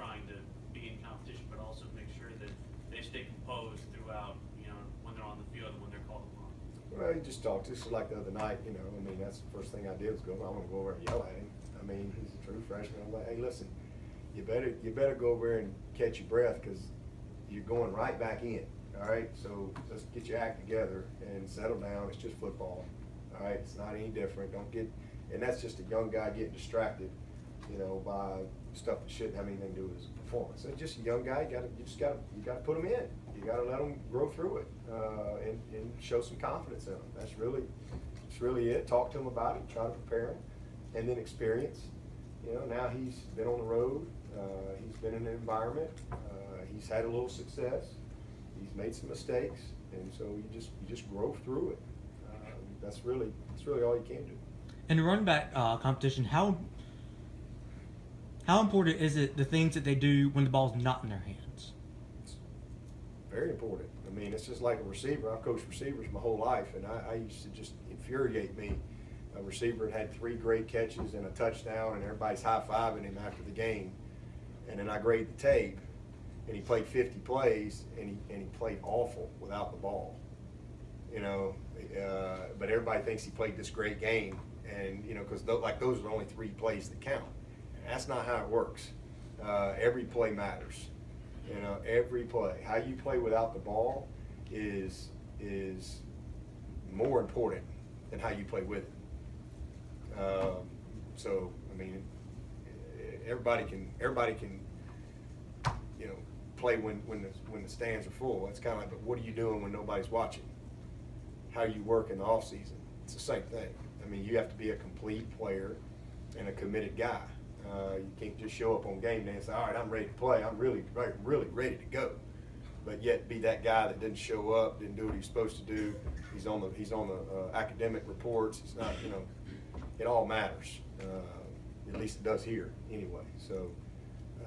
trying to be in competition, but also make sure that they stay composed throughout, when they're on the field and when they're called upon? Well, you just talk, just like the other night, I mean, that's the first thing I did was go, I'm gonna go over and yell at him. I mean, he's a true freshman. I'm like, hey, listen, you better go over there and catch your breath, because you're going right back in. All right, so let's get your act together and settle down. It's just football. All right, it's not any different. Don't get, and that's just a young guy getting distracted, by stuff that shouldn't have anything to do with his performance. It's just a young guy. You gotta put him in. You gotta let him grow through it, and show some confidence in him. That's really it. Talk to him about it. Try to prepare him, and then experience. Now he's been on the road. He's been in an environment. He's had a little success. He's made some mistakes, and so you just grow through it. That's really all you can do. In the running back competition, how important is it the things that they do when the ball's not in their hands? It's very important. I mean, it's just like a receiver. I've coached receivers my whole life, and I used to just infuriate me. A receiver had 3 great catches and a touchdown, and everybody's high-fiving him after the game. And then I grade the tape, and he played 50 plays, and he played awful without the ball. But everybody thinks he played this great game, and because those are the only 3 plays that count. And that's not how it works. Every play matters. Every play. How you play without the ball is more important than how you play with it. So I mean, everybody can play when the stands are full. It's kind of like, but what are you doing when nobody's watching? How you work in the off season? It's the same thing. I mean, you have to be a complete player and a committed guy. You can't just show up on game day and say, all right, I'm ready to play. I'm really ready to go. But yet be that guy that didn't show up, didn't do what he's supposed to do. He's on the academic reports. It's not, it all matters. At least it does here anyway. So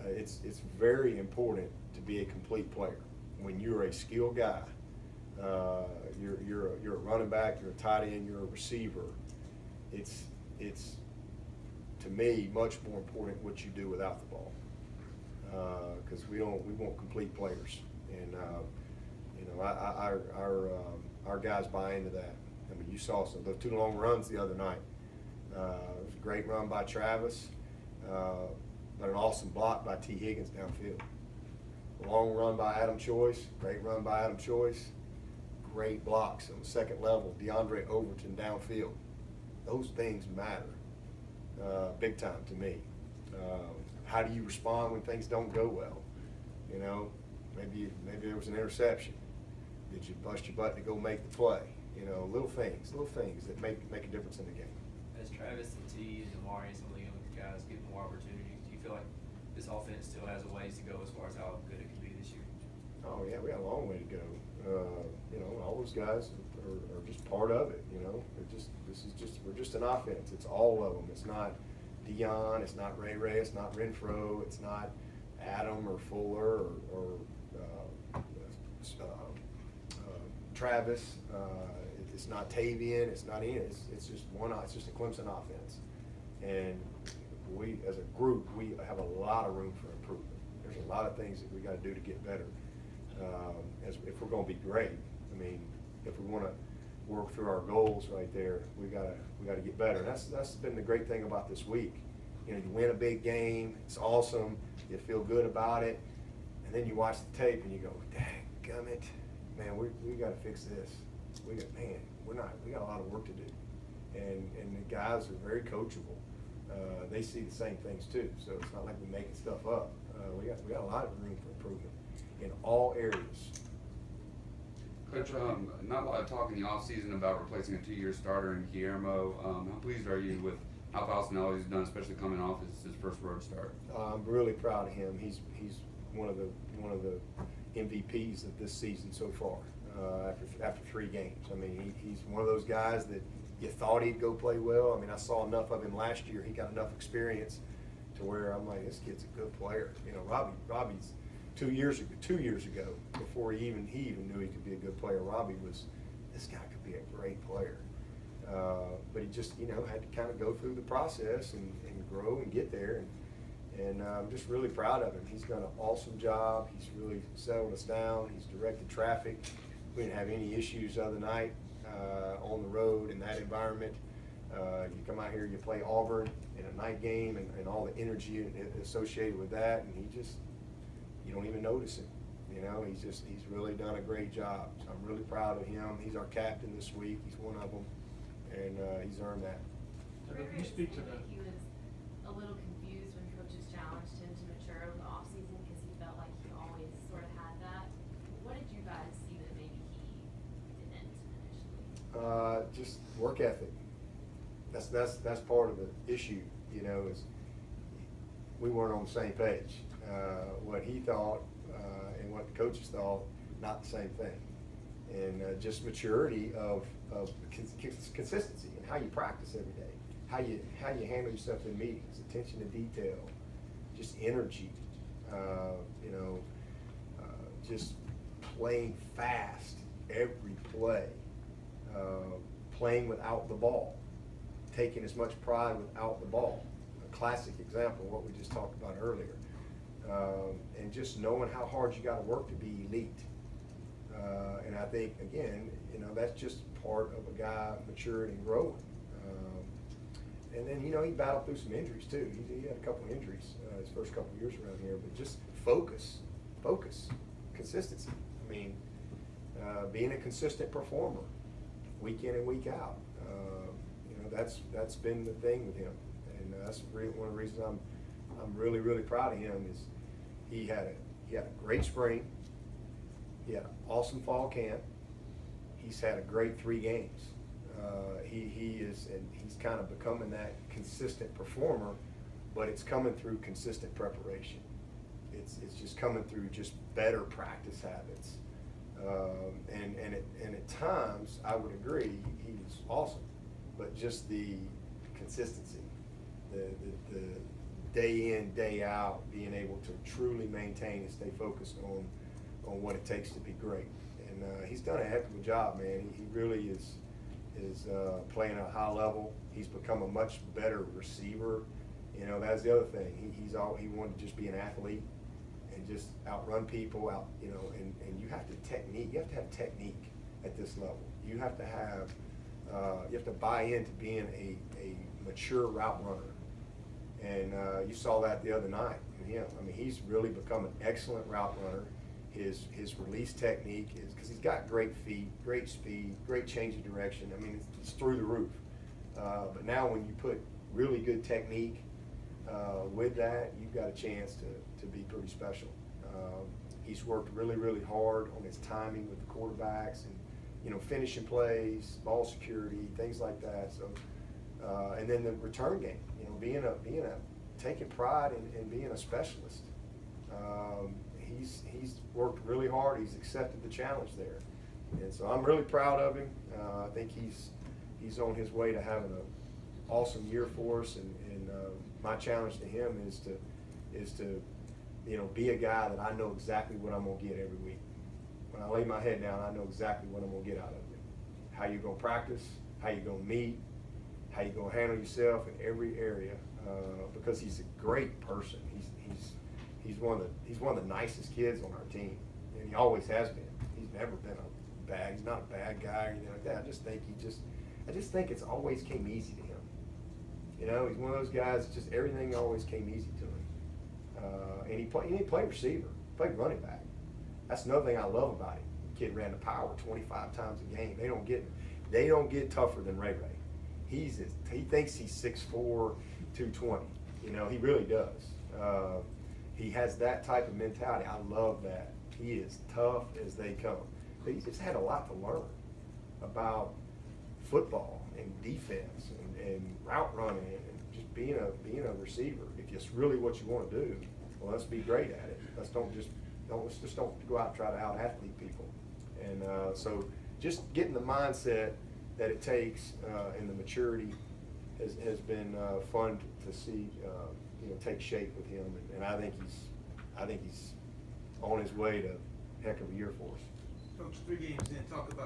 it's very important to be a complete player. When you're a skilled guy, you're a running back, you're a tight end, you're a receiver. It's to me much more important what you do without the ball, because we want complete players, and our guys buy into that. I mean, you saw those 2 long runs the other night. It was a great run by Travis, but an awesome block by T. Higgins downfield. Long run by Adam Choice, great run by Adam Choice. Great blocks on the second level, DeAndre Overton downfield. Those things matter big time to me. How do you respond when things don't go well? Maybe there was an interception. Did you bust your butt to go make the play? Little things that make a difference in the game. As Travis and T and Amari and some of the young guys get more opportunities, do you feel like this offense still has a ways to go as far as how good it can be this year? Oh yeah, we got a long way to go. All those guys are just part of it. We're just an offense. It's all of them. It's not Dion. It's not Ray. It's not Renfro. It's not Adam or Fuller or Travis. It's not Tavian. It's not Ian. It's just It's just a Clemson offense, and we as a group we have a lot of room for improvement. There's a lot of things that we got to do to get better. If we're going to be great, I mean, if we want to work through our goals right there, we gotta get better. And that's been the great thing about this week. You win a big game, it's awesome, you feel good about it, and then you watch the tape and you go, dadgummit, man, we got to fix this. We got a lot of work to do, and the guys are very coachable. They see the same things too, so it's not like we're making stuff up. We got a lot of room for improvement in all areas. Coach, not a lot of talk in the offseason about replacing a 2-year starter in Guillermo. How pleased are you with how Falcinelli's done, especially coming off his first road start? I'm really proud of him. He's one of the MVPs of this season so far. After 3 games, I mean, he's one of those guys that you thought he'd go play well. I mean, I saw enough of him last year. He got enough experience to where I'm like, this kid's a good player. Robbie's 2 years ago, before he even knew he could be a good player, Robbie was, this guy could be a great player. But he just, had to kind of go through the process and grow and get there. And I'm just really proud of him. He's done an awesome job. He's really settled us down. He's directed traffic. We didn't have any issues the other night on the road in that environment. You come out here, you play Auburn in a night game, and all the energy associated with that, and you don't even notice him. You know, he's really done a great job. So I'm really proud of him. He's our captain this week. He's one of them, and he's earned that. Can you speak to the? He was a little confused when coaches challenged him to mature over the offseason because he felt like he always sort of had that. What did you guys see that maybe he didn't initially? Just work ethic. That's part of the issue, you know, is we weren't on the same page. What he thought and what the coaches thought, not the same thing. And just maturity of consistency and how you practice every day, how you handle yourself in meetings, attention to detail, just energy, you know, just playing fast every play, playing without the ball, taking as much pride without the ball. A classic example of what we just talked about earlier. And just knowing how hard you got to work to be elite. And I think, again, you know, that's just part of a guy maturing and growing. And then, you know, he battled through some injuries too. He had a couple injuries his first couple of years around here, but just focus, consistency. I mean, being a consistent performer week in and week out. You know, that's been the thing with him, and that's really one of the reasons I'm really, really proud of him. Is he had a great spring, he had an awesome fall camp, he's had a great 3 games. He's kind of becoming that consistent performer, but it's coming through consistent preparation. It's just coming through just better practice habits, and at times I would agree he was awesome, but just the consistency, the day in, day out, being able to truly maintain and stay focused on what it takes to be great. And he's done a heck of a job, man. He really is playing at a high level. He's become a much better receiver. You know, that's the other thing. He wanted to just be an athlete and just outrun people out, you know, and you have to have technique at this level. You have to buy into being a mature route runner. And you saw that the other night in him. I mean, he's really become an excellent route runner. His release technique is, because he's got great feet, great speed, great change of direction. I mean, it's through the roof. But now when you put really good technique with that, you've got a chance to be pretty special. He's worked really, really hard on his timing with the quarterbacks and, you know, finishing plays, ball security, things like that. So, and then the return game, you know, taking pride in being a specialist. He's worked really hard. He's accepted the challenge there, and so I'm really proud of him. I think he's on his way to having an awesome year for us. And my challenge to him is to you know, be a guy that I know exactly what I'm gonna get every week. When I lay my head down, I know exactly what I'm gonna get out of it. How you gonna practice? How you gonna meet? How you gonna handle yourself in every area? Because he's a great person. He's one of the nicest kids on our team, and he always has been. He's never been he's not a bad guy or anything like that. I just think it's always came easy to him. You know, he's one of those guys, just everything always came easy to him. And he played receiver, played running back. That's another thing I love about him. The kid ran the power 25 times a game. They don't get tougher than Ray Ray. He thinks he's 6'4", 220. You know, he really does. He has that type of mentality. I love that. He is tough as they come. But he's just had a lot to learn about football and defense and route running and just being a receiver. If it's really what you want to do, well, let's be great at it. Let's just don't go out and try to out-athlete people. And so just getting the mindset that it takes and the maturity has been fun to see you know, take shape with him, and I think he's on his way to a heck of a year for us. Coach, 3 games in, talk about